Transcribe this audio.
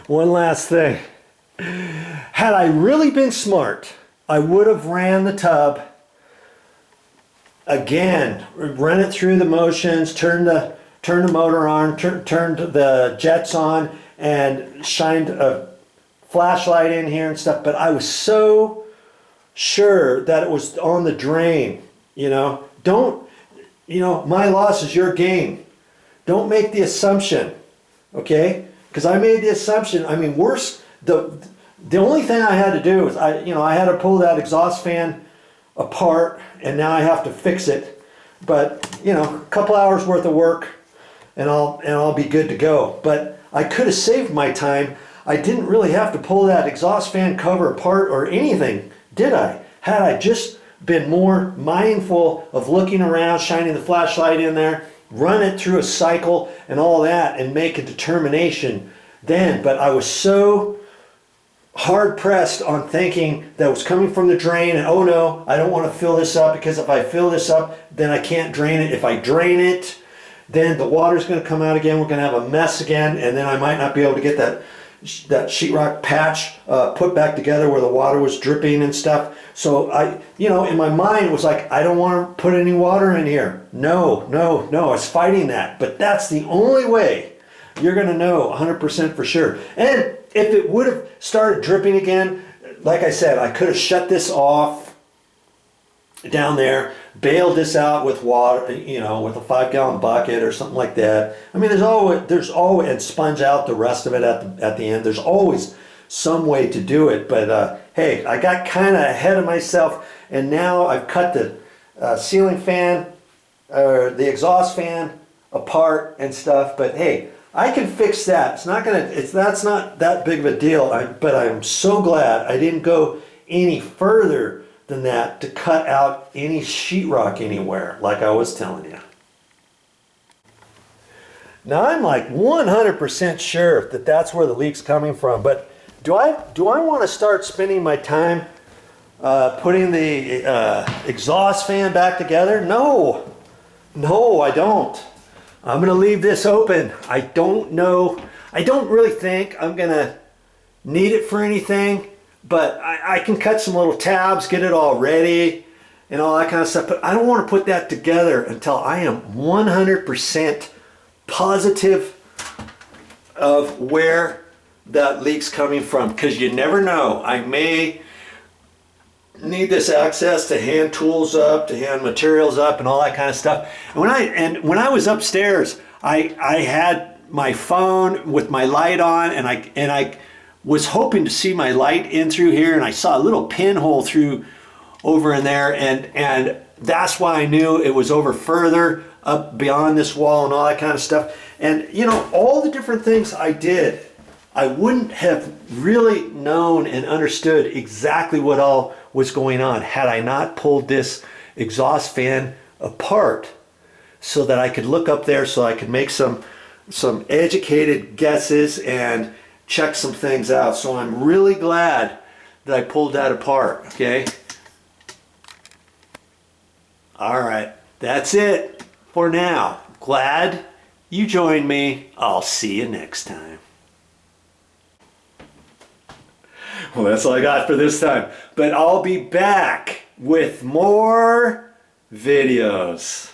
One last thing. Had I really been smart, I would have ran the tub again, run it through the motions, turn the motor on, turned the jets on, and shined a flashlight in here and stuff. But I was so sure that it was on the drain. You know, don't, you know, my loss is your gain. Don't make the assumption, okay? Because I made the assumption. I mean, worse. The only thing I had to do is I had to pull that exhaust fan apart, and now I have to fix it. But you know, a couple hours worth of work, and I'll be good to go. But I could have saved my time. I didn't really have to pull that exhaust fan cover apart or anything, did I? Had I just been more mindful of looking around, shining the flashlight in there, run it through a cycle and all that, and make a determination then. But I was so hard pressed on thinking that it was coming from the drain, and oh no, I don't want to fill this up, because if I fill this up, then I can't drain it. If I drain it, then the water's going to come out again. We're going to have a mess again, and then I might not be able to get that sheetrock patch put back together where the water was dripping and stuff. So I, you know, in my mind it was like, I don't want to put any water in here. No, I was fighting that. But that's the only way you're going to know 100% for sure. And if it would have started dripping again, like I said, I could have shut this off down there, bailed this out with water, you know, with a 5-gallon bucket or something like that. I mean, there's always, and sponge out the rest of it at the end. There's always some way to do it. But hey, I got kind of ahead of myself, and now I've cut the ceiling fan or the exhaust fan apart and stuff. But hey, I can fix that. That's not that big of a deal. But I'm so glad I didn't go any further than that to cut out any sheetrock anywhere, like I was telling you. Now I'm like 100% sure that that's where the leak's coming from. But do I want to start spending my time putting the exhaust fan back together? No, I don't. I'm going to leave this open. I don't know. I don't really think I'm going to need it for anything, but I can cut some little tabs, get it all ready and all that kind of stuff. But I don't want to put that together until I am 100% positive of where that leak's coming from, because you never know. I may need this access to hand tools up, to hand materials up, and all that kind of stuff. And when I was upstairs, I had my phone with my light on, and I was hoping to see my light in through here, and I saw a little pinhole through over in there, and that's why I knew it was over further up beyond this wall and all that kind of stuff. And you know, all the different things I did, I wouldn't have really known and understood exactly what all was going on had I not pulled this exhaust fan apart, so that I could look up there, so I could make some educated guesses and check some things out. So I'm really glad that I pulled that apart, okay? All right, that's it for now. Glad you joined me. I'll see you next time. Well, that's all I got for this time. But I'll be back with more videos.